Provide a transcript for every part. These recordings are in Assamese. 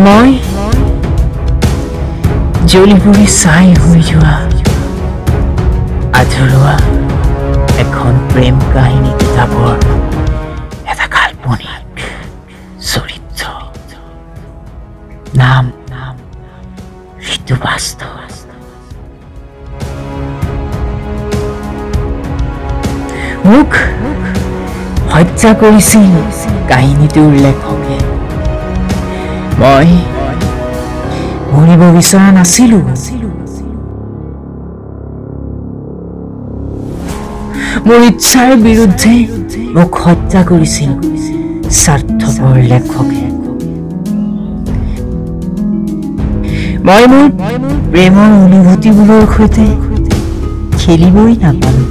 মই জ্বলি-পুৰি ছাই হৈ যোৱা আধৰুৱা এখন প্ৰেম কাহিনী কিতাপৰ এটা কাল্পনিক চৰিত্ৰ নাম ঋতুবাস্তৱ। মোক হত্যা কৰিছিল কাহিনীটোৰ লেখকে। মই মৰিব বিচৰা নাছিলো। মোৰ ইচ্ছাৰ বিৰুদ্ধে মোক হত্যা কৰিছিল স্বাৰ্থপৰ লেখকে। মই মোৰ প্ৰেমৰ অনুভূতিবোৰৰ সৈতে খেলিবই নাপালো।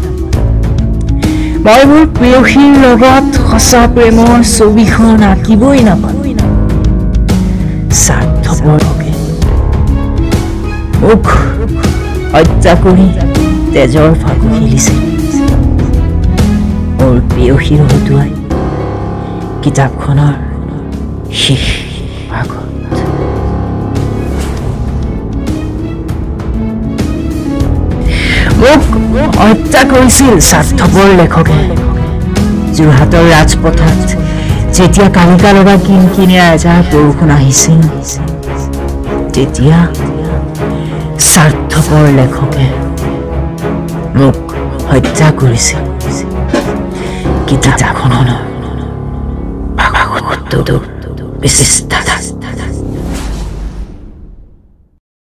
মই মোৰ প্ৰেয়সীৰ লগত সঁচা প্ৰেমৰ ছবিখন আঁকিবই নাপালো। স্বাৰ্থপৰকে মোক হত্যা কৰি তেজৰ ফাকু খেলিছিল মোৰ প্ৰেয়সীৰ হতুৱাই কিতাপখনৰ শেষ ভাগত। মোক হত্যা কৰিছিল স্বাৰ্থপৰ লেখকে। যোৰহাটৰ ৰাজপথত যেতিয়া কালিকা লগা কিনকিনীয়া এজাক বৰষুণ আহিছিল, তেতিয়া স্বাৰ্থপৰ লেখকে মোক হত্যা কৰিছিল কিতাপখনৰ ভাগৱতৰ বিশিষ্টতা।